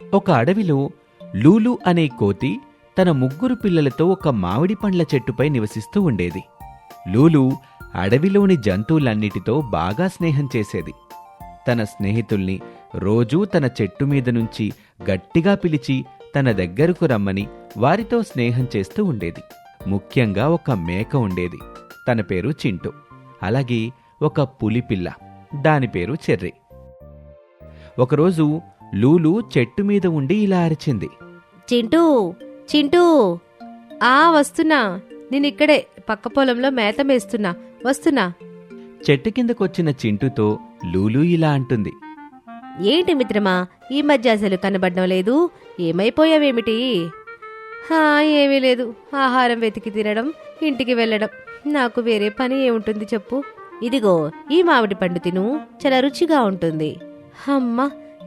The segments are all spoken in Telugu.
ఒక అడవిలో లూలు అనే కోతి తన 3 పిల్లలతో ఒక మామిడి పండ్ల చెట్టుపై నివసిస్తూ ఉండేది. లూలు అడవిలోని జంతువులన్నిటితో బాగా స్నేహం చేసేది. తన స్నేహితుల్ని రోజూ తన చెట్టు మీద నుంచి గట్టిగా పిలిచి తన దగ్గరకు రమ్మని వారితో స్నేహం చేస్తూ ఉండేది. ముఖ్యంగా ఒక మేక ఉండేది, తన పేరు చింటూ. అలాగే ఒక పులిపిల్ల, దాని పేరు చెర్రీ. ఒకరోజు లూలు చెట్టు మీద ఉండి ఇలా అరిచింది, చింటూ చింటూ, వస్తున్నా. నేనిక్కడే పక్క పొలంలో మేత మేస్తున్నా, వస్తున్నా. చెట్టు కిందకొచ్చిన చింటూతో లూలు ఇలా అంటుంది, ఏంటి మిత్రమా, ఈ మధ్య అసలు కనబడడం లేదు, ఏమైపోయావేమిటి? ఏమీ లేదు, ఆహారం వెతికి తినడం, ఇంటికి వెళ్ళడం. నాకు వేరే పని ఏముంటుంది చెప్పు. ఇదిగో ఈ మామిడి పండు తిను, చాలా రుచిగా ఉంటుంది. అమ్మా,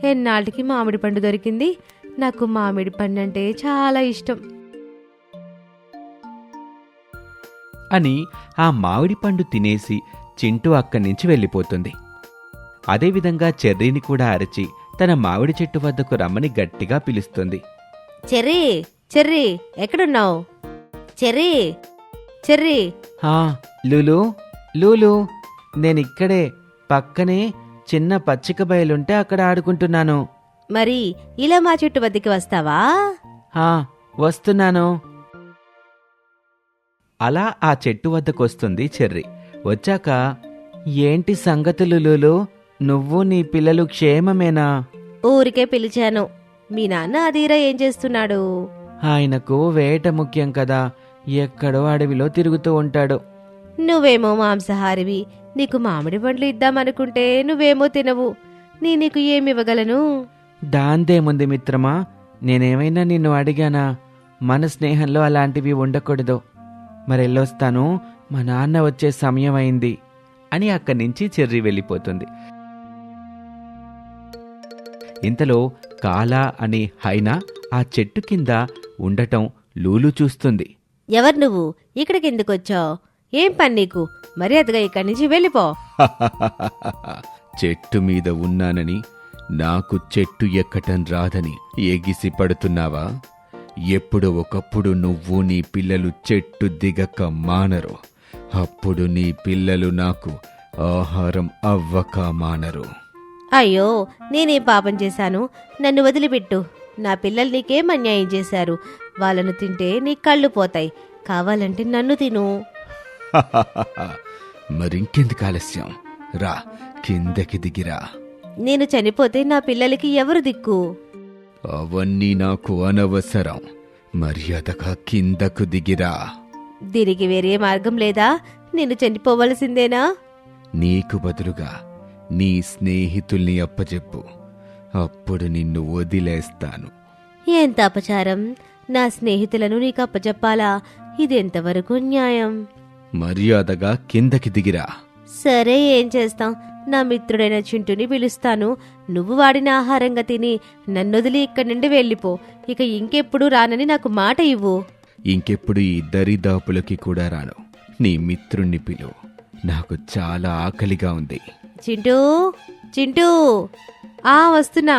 ఎన్నాళ్ళకి మామిడి పండు దొరికింది. నాకు మామిడి పండు అంటే చాలా ఇష్టం అని ఆ మామిడి పండు తినేసి చింటూ అక్కడి నుంచి వెళ్ళిపోతుంది. అదేవిధంగా చెర్రీని కూడా అరచి తన మామిడి చెట్టు వద్దకు రమ్మని గట్టిగా పిలుస్తుంది. చెర్రీ, చెర్రీ, ఎక్కడున్నావు? Cherry, Cherry. లూలు, లూలు, నేనిక్కడే పక్కనే చిన్న పచ్చిక బయలుంటే అక్కడ ఆడుకుంటున్నాను. మరి ఇలా మా చెట్టు వద్దకి వస్తావా? వస్తున్నాను. అలా ఆ చెట్టు వద్దకొస్తుంది చెర్రీ. వచ్చాక, ఏంటి సంగతులు లూలు, నువ్వు నీ పిల్లలు క్షేమమేనా? ఊరికే పిలిచాను. మీ నాన్న అదీరా ఏం చేస్తున్నాడు? ఆయనకు వేట ముఖ్యం కదా, ఎక్కడో అడవిలో తిరుగుతూ ఉంటాడు. నువ్వేమో మాంసాహారివి, నీకు మామిడి పండ్లు ఇద్దామనుకుంటే నువ్వేమో తినవు. నీకు ఏమివ్వగలను? దాందేముంది మిత్రమా, నేనేమైనా నిన్ను అడిగానా? మన స్నేహంలో అలాంటివి ఉండకూడదు. మరెళ్ళొస్తాను, మా నాన్న వచ్చే సమయం అయింది అని అక్కడి నుంచి చెర్రీ వెళ్ళిపోతుంది. ఇంతలో కాలా అనే హైనా ఆ చెట్టు కింద ఉండటం లూలు చూస్తుంది. ఎవరు నువ్వు? ఇక్కడికి ఎందుకొచ్చావు? ఏం పని నీకు? మర్యాదగా ఇక్కడి నుంచి వెళ్ళిపో. చెట్టు మీద ఉన్నానని, నాకు చెట్టు ఎక్కటం రాదని ఎగిసి పడుతున్నావా? ఎప్పుడు ఒకప్పుడు నువ్వు నీ పిల్లలు చెట్టు దిగక మానరు, అప్పుడు నీ పిల్లలు నాకు ఆహారం అవ్వక మానరు. అయ్యో, నేనేం పాపం చేశాను? నన్ను వదిలిపెట్టు. నా పిల్లలు నీకేం అన్యాయం చేశారు? వాళ్ళను తింటే నీ కళ్ళు పోతాయి. కావాలంటే నన్ను తిను. మరింకెందుకు ఆలస్యం, రా, కిందకి దిగిరా. నేను చనిపోతే నా పిల్లలకి ఎవరు దిక్కు? అవన్నీ నాకు అనవసరం, మర్యాదగా కిందకు దిగిరా. దీనికి వేరే మార్గం లేదా? నేను చనిపోవలసిందేనా? నీకు బదులుగా నీ స్నేహితుల్ని అప్పచెప్పు, అప్పుడు నిన్ను వదిలేస్తాను. ఎంత అపచారం! నా స్నేహితులను నీకు అప్పచెప్పాలా? ఇదెంతవరకు న్యాయం? మర్యాదగా కిందకి దిగిరా. సరే, ఏం చేస్తాం? నా మిత్రుడైన చింటూని పిలుస్తాను. నువ్వు వాడిన ఆహారంగా తిని నన్నొదిలి ఇక్కడి నుండి వెళ్ళిపో. ఇక ఇంకెప్పుడు రానని నాకు మాట ఇవ్వు. ఇంకెప్పుడు ఈ దరిదాపులకి కూడా రాను. నీ మిత్రుణ్ణి పిలువు, నాకు చాలా ఆకలిగా ఉంది. చింటూ, చింటూ, వస్తున్నా.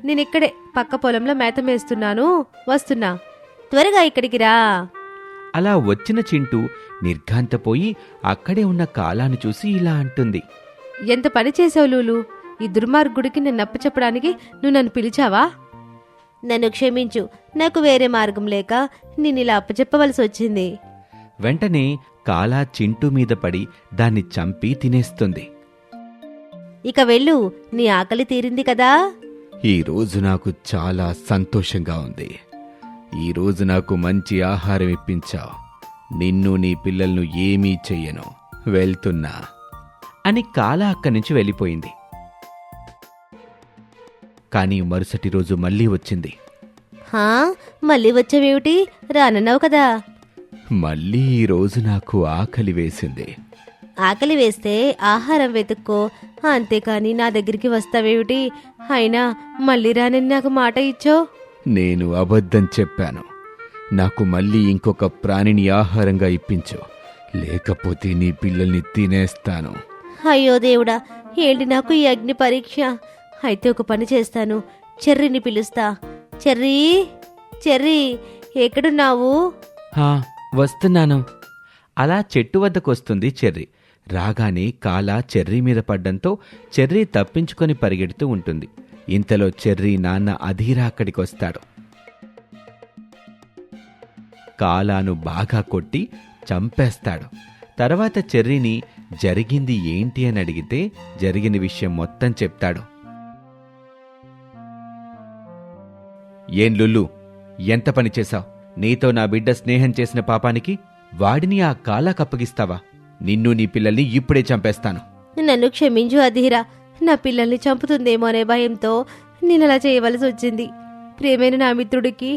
నేనిక్కడే పక్క పొలంలో మేత మేస్తున్నాను, వస్తున్నా. త్వరగా ఇక్కడికి రా. అలా వచ్చిన చింటూ నిర్ఘాంతపోయి అక్కడే ఉన్న కాలాను చూసి ఇలా అంటుంది, ఎంత పని చేసావు లూలు? ఈ దుర్మార్గుడికి నన్ను అప్పచెప్పడానికి నువ్వు నన్ను పిలిచావా? నన్ను క్షమించు, నాకు వేరే మార్గం లేక నేనిలా అప్పచెప్పవలసి వచ్చింది. వెంటనే కాలా చింటూ మీద పడి దాన్ని చంపి తినేస్తుంది. ఇక వెళ్ళు, నీ ఆకలి తీరింది కదా. ఈరోజు నాకు చాలా సంతోషంగా ఉంది. ఈరోజు నాకు మంచి ఆహారం ఇప్పించావు. నిన్ను నీ పిల్లలను ఏమీ చెయ్యను, వెళ్తున్నా అని కాలా అక్కడి నుంచి వెళ్ళిపోయింది. కానీ మరుసటి రోజు మళ్ళీ వచ్చింది. మళ్ళీ వచ్చావేమిటి? రానన్నావు కదా. మళ్ళీ ఈరోజు నాకు ఆకలి వేసింది. ఆకలి వేస్తే ఆహారం వెతుక్కో, అంతేకాని నా దగ్గరికి వస్తావేమిటి? అయినా మళ్ళీ రానని నాకు మాట ఇచ్చో. నేను అబద్ధం చెప్పాను. నాకు మళ్ళీ ఇంకొక ప్రాణిని ఆహారంగా ఇప్పించు, లేకపోతే నీ పిల్లల్ని తినేస్తాను. అయ్యో దేవుడా, ఏంటి నాకు ఈ అగ్ని పరీక్ష? అయితే ఒక పని చేస్తాను, చెర్రీని పిలుస్తా. చెర్రీ చెర్రీ ఎక్కడున్నావు? హా వస్తున్నాను. అలా చెట్టు వద్దకొస్తుంది చెర్రీ. రాగానే కాల చెర్రీ మీద పడ్డంతో చెర్రీ తప్పించుకొని పరిగెడుతూ ఉంటుంది. ఇంతలో చెర్రీ నాన్న అధీరా అక్కడికొస్తాడు. కాలాను బాగా కొట్టి చంపేస్తాడు. తర్వాత చెర్రీని జరిగింది ఏంటి అని అడిగితే జరిగిన విషయం మొత్తం చెప్తాడు. ఏం లుల్లు, ఎంత పని చేశావు? నీతో నా బిడ్డ స్నేహం చేసిన పాపానికి వాడిని ఆ కాలాకప్పగిస్తావా? నిన్ను నీ పిల్లల్ని ఇప్పుడే చంపేస్తాను. నన్ను క్షమించు అధీరా. నా పిల్లల్ని చంపుతుందేమో అనే భయంతో నేనలా చేయవలసి వచ్చింది. ప్రేమైన నా మిత్రుడికి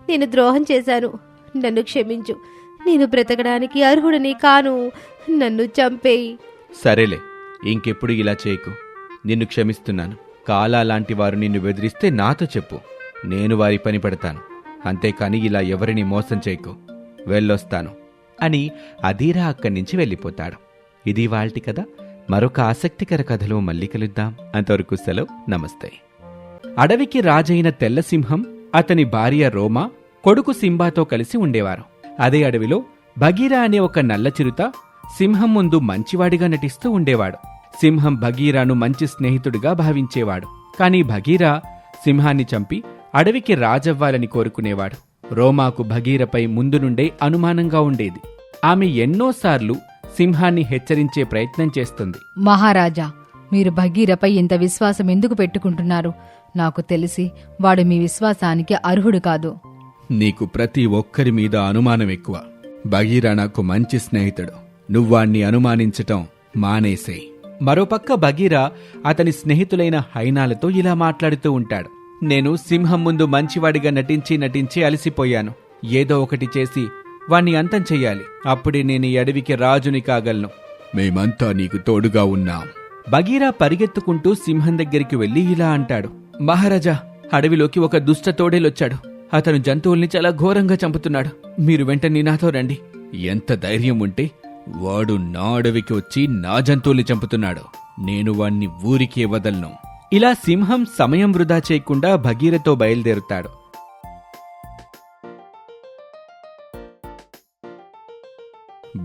నేను ద్రోహం చేశాను. నన్ను క్షమించు. నేను బ్రతకడానికి అర్హుడిని కాను. నన్ను చంపేయి. సరేలే, ఇంకెప్పుడు ఇలా చేయకు. నిన్ను క్షమిస్తున్నాను. కాలా లాంటి వారు నిన్ను బెదిరిస్తే నాతో చెప్పు. నేను వారి పని పడతాను. అంతేకాని ఇలా ఎవరిని మోసం చేయకు. వెళ్ళొస్తాను అని అధీరా అక్కడి నుంచి వెళ్ళిపోతాడు. ఇది వాల్టి కథ. మరొక ఆసక్తికర కథలో మళ్ళీ కలుద్దాం. అంతవరకు సెలవు. నమస్తే. అడవికి రాజైన తెల్లసింహం, అతని భార్య రోమా, కొడుకు సింబాతో కలిసి ఉండేవారు. అదే అడవిలో భగీరా అనే ఒక నల్ల చిరుత సింహం ముందు మంచివాడిగా నటిస్తూ ఉండేవాడు. సింహం భగీరాను మంచి స్నేహితుడిగా భావించేవాడు. కాని భగీరా సింహాన్ని చంపి అడవికి రాజవ్వాలని కోరుకునేవాడు. రోమాకు భగీరపై ముందు నుండే అనుమానంగా ఉండేది. ఆమె ఎన్నోసార్లు సింహాన్ని హెచ్చరించే ప్రయత్నం చేస్తుంది. మహారాజా, మీరు భగీరపై ఇంత విశ్వాసం ఎందుకు పెట్టుకుంటున్నారు? నాకు తెలిసి వాడు మీ విశ్వాసానికి అర్హుడు కాదు. నీకు ప్రతి ఒక్కరి మీద అనుమానం ఎక్కువ. భగీరా నాకు మంచి స్నేహితుడు. నువ్వాణ్ణి అనుమానించటం మానేసేయ్. మరోపక్క భగీరా అతని స్నేహితులైన హైనాలతో ఇలా మాట్లాడుతూ ఉంటాడు. నేను సింహం ముందు మంచివాడిగా నటించి అలసిపోయాను. ఏదో ఒకటి చేసి వాణ్ణి అంతం చెయ్యాలి. అప్పుడే నేను ఈ అడవికి రాజుని కాగలను. మేమంతా నీకు తోడుగా ఉన్నాం. భగీరా పరిగెత్తుకుంటూ సింహం దగ్గరికి వెళ్లి ఇలా అంటాడు. మహారాజా, అడవిలోకి ఒక దుష్ట తోడేలొచ్చాడు. అతను జంతువుల్ని చాలా ఘోరంగా చంపుతున్నాడు. మీరు వెంటనే నాతో రండి. ఎంత ధైర్యం ఉంటే వాడు నా అడవికి వచ్చి నా జంతువుల్ని చంపుతున్నాడు. నేను వాణ్ణి ఊరికే వదలను. ఇలా సింహం సమయం వృధా చేయకుండా భగీరతో బయలుదేరుతాడు.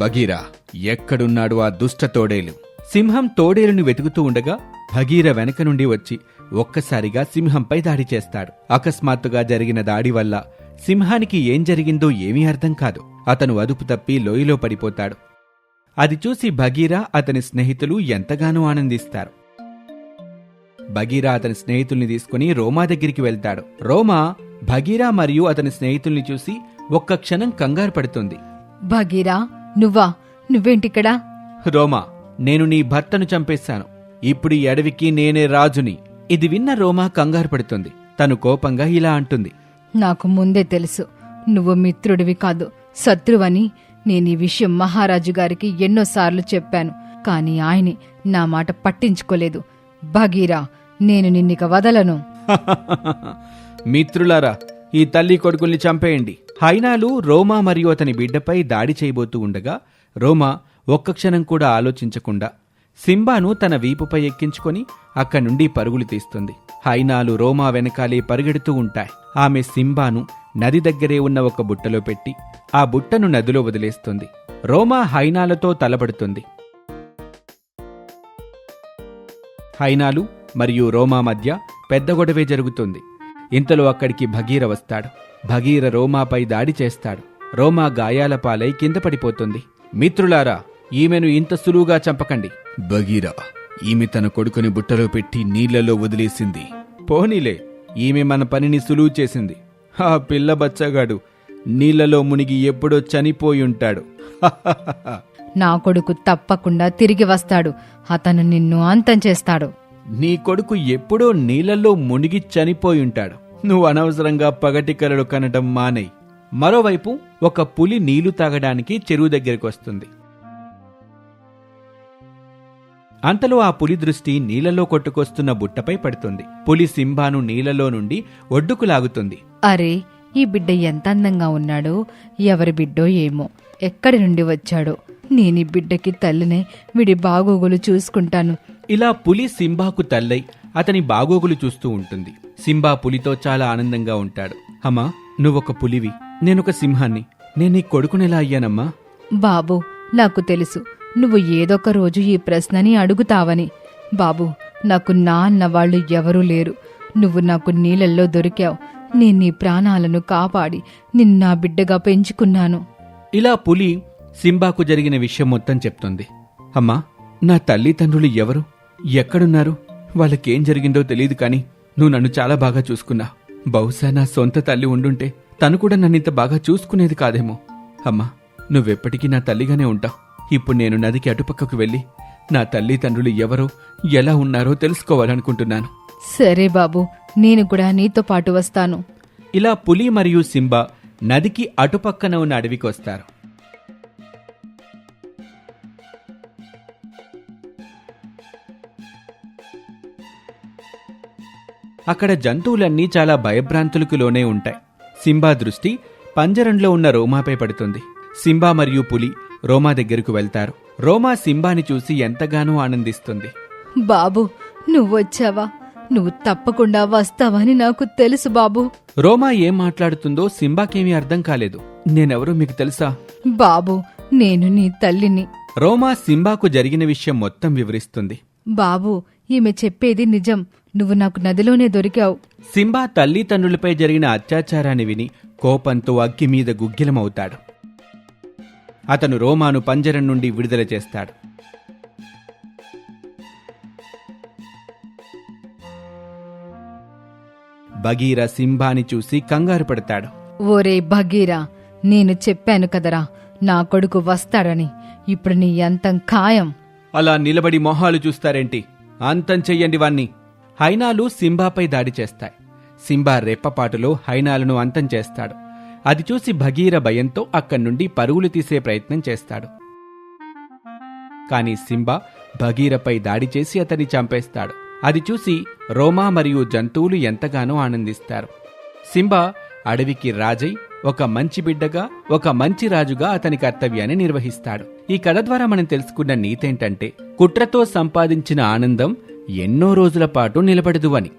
భగీరా, ఎక్కడున్నాడు ఆ దుష్ట తోడేలు? సింహం తోడేలును వెతుకుతూ ఉండగా భగీర వెనక నుండి వచ్చి ఒక్కసారిగా సింహంపై దాడి చేస్తాడు. అకస్మాత్తుగా జరిగిన దాడి వల్ల సింహానికి ఏం జరిగిందో ఏమీ అర్థం కాదు. అతను అదుపు తప్పి లోయలో పడిపోతాడు. అది చూసి భగీర అతని స్నేహితులు ఎంతగానో ఆనందిస్తారు. భగీరా అతని స్నేహితుల్ని తీసుకుని రోమా దగ్గరికి వెళ్తాడు. రోమా భగీరా మరియు అతని స్నేహితుల్ని చూసి ఒక్క క్షణం కంగారు పడుతుంది. భగీరా, నువ్వేంటిక్కడా? రోమా, నేను నీ భర్తను చంపేశాను. ఇప్పుడు ఈ అడవికి నేనే రాజుని. ఇది విన్న రోమా కంగారు పడుతుంది. తను కోపంగా ఇలా అంటుంది. నాకు ముందే తెలుసు నువ్వు మిత్రుడివి కాదు, శత్రువని. నేనీ విషయం మహారాజు గారికి ఎన్నోసార్లు చెప్పాను. కాని ఆయనే నా మాట పట్టించుకోలేదు. భగీరా, నేను నిన్నిక వదలను. మిత్రులారా, ఈ తల్లి కొడుకుల్ని చంపేయండి. హైనాలు రోమా మరియు అతని బిడ్డపై దాడి చేయబోతూ ఉండగా రోమా ఒక్క క్షణం కూడా ఆలోచించకుండా సింబాను తన వీపుపై ఎక్కించుకొని అక్కడి నుండి పరుగులు తీస్తుంది. హైనాలు రోమా వెనకాలే పరిగెడుతూ ఉంటాయి. ఆమె సింబాను నది దగ్గరే ఉన్న ఒక బుట్టలో పెట్టి ఆ బుట్టను నదిలో వదిలేస్తుంది. రోమా హైనాలతో తలబడుతుంది. హైనాలు మరియు రోమా మధ్య పెద్ద గొడవే జరుగుతుంది. ఇంతలో అక్కడికి భగీర వస్తాడు. భగీర రోమాపై దాడి చేస్తాడు. రోమా గాయాల పాలై కింద పడిపోతుంది. మిత్రులారా, ఈమెను ఇంత సులువుగా చంపకండి. భగీరా, ఈమె తన కొడుకుని బుట్టలో పెట్టి నీళ్లలో వదిలేసింది. పోనీలే, ఈమె మన పనిని సులువు చేసింది. ఆ పిల్ల బచ్చగాడు నీళ్లలో మునిగి ఎప్పుడో చనిపోయుంటాడు. నా కొడుకు తప్పకుండా తిరిగి వస్తాడు. అతను నిన్ను అంతం చేస్తాడు. నీ కొడుకు ఎప్పుడో నీళ్లలో మునిగి చనిపోయుంటాడు. నువ్వు అనవసరంగా పగటి కలలు కనటం మానేయ్. మరోవైపు ఒక పులి నీళ్లు తాగడానికి చెరువు దగ్గరికి వస్తుంది. అంతలో ఆ పులి దృష్టి నీళ్లలో కొట్టుకొస్తున్న బుట్టపై పడుతుంది. పులి సింబాను నీళ్లలో నుండి ఒడ్డుకు లాగుతుంది. అరే, ఈ బిడ్డ ఎంత అందంగా ఉన్నాడో! ఎవరి బిడ్డో ఏమో, ఎక్కడి నుండి వచ్చాడో! నేనీ బిడ్డకి తల్లినే, వీడి బాగోగులు చూసుకుంటాను. ఇలా పులి సింబాకు తల్లై అతని బాగోగులు చూస్తూ ఉంటుంది. సింబా పులితో చాలా ఆనందంగా ఉంటాడు. అమ్మా, నువ్వొక పులివి, నేనొక సింహాన్ని. నేను నీ కొడుకునెలా అయ్యానమ్మా? బాబు, నాకు తెలుసు నువ్వు ఏదొక రోజు ఈ ప్రశ్నని అడుగుతావని. బాబు, నాకు నాన్న వాళ్ళు ఎవరూ లేరు. నువ్వు నాకు నీళ్ళల్లో దొరికావు. నేను నీ ప్రాణాలను కాపాడి నిన్నా బిడ్డగా పెంచుకున్నాను. ఇలా పులి సింబాకు జరిగిన విషయం మొత్తం చెప్తుంది. అమ్మా, నా తల్లిదండ్రులు ఎవరు, ఎక్కడున్నారు, వాళ్ళకేం జరిగిందో తెలియదు, కానీ నువ్వు నన్ను చాలా బాగా చూసుకున్నావు. బహుశా నా సొంత తల్లి ఉండుంటే తను కూడా నన్నింత బాగా చూసుకునేది కాదేమో. అమ్మా, నువ్వెప్పటికీ నా తల్లిగానే ఉంటావు. ఇప్పుడు నేను నదికి అటుపక్కకు వెళ్ళి నా తల్లిదండ్రులు ఎవరో ఎలా ఉన్నారో తెలుసుకోవాలనుకుంటున్నాను. సరే బాబు, నేను కూడా నీతో పాటు వస్తాను. ఇలా పులి మరియు సింబా నదికి అటుపక్కన ఉన్న అడవికి వస్తారు. అక్కడ జంతువులన్నీ చాలా భయభ్రాంతులకు లోనే ఉంటాయి. సింబా దృష్టి పంజరంలో ఉన్న రోమాపై పడుతుంది. సింబా మరియు పులి రోమా దగ్గరకు వెళ్తారు. రోమా సింబాని చూసి ఎంతగానో ఆనందిస్తుంది. బాబు, నువ్వొచ్చావా? నువ్వు తప్పకుండా వస్తావని నాకు తెలుసు బాబు. రోమా ఏం మాట్లాడుతుందో సింబాకేమీ అర్థం కాలేదు. నేనెవరో మీకు తెలుసా? బాబు, నేను నీ తల్లిని. రోమా సింబాకు జరిగిన విషయం మొత్తం వివరిస్తుంది. బాబు, ఈమె చెప్పేది నిజం. నువ్వు నాకు నదిలోనే దొరికావు. సింబా తల్లిదండ్రులపై జరిగిన అత్యాచారాన్ని విని కోపంతో అగ్గి మీద గుగ్గిలమవుతాడు. అతను రోమాను పంజరం నుండి విడుదల చేస్తాడు. బగీరా సింబాని చూసి కంగారు పడతాడు. ఓరే బగీరా, నేను చెప్పాను కదరా నా కొడుకు వస్తాడని. ఇప్పుడు నీ అంతం ఖాయం. అలా నిలబడి మొహాలు చూస్తారేంటి? అంతం చెయ్యండి వాణ్ణి. హైనాలు సింబాపై దాడి చేస్తాయి. సింబా రెప్పపాటులో హైనాలను అంతం చేస్తాడు. అది చూసి భగీర భయంతో అక్కడి నుండి పరుగులు తీసే ప్రయత్నం చేస్తాడు. కాని సింబా భగీరపై దాడి చేసి అతన్ని చంపేస్తాడు. అది చూసి రోమా మరియు జంతువులు ఎంతగానో ఆనందిస్తారు. సింబా అడవికి రాజై ఒక మంచి బిడ్డగా, ఒక మంచి రాజుగా అతని కర్తవ్యాన్ని నిర్వహిస్తాడు. ఈ కథ ద్వారా మనం తెలుసుకున్న నీతేంటంటే, కుట్రతో సంపాదించిన ఆనందం ఎన్నో రోజుల పాటు నిలబడదు అని.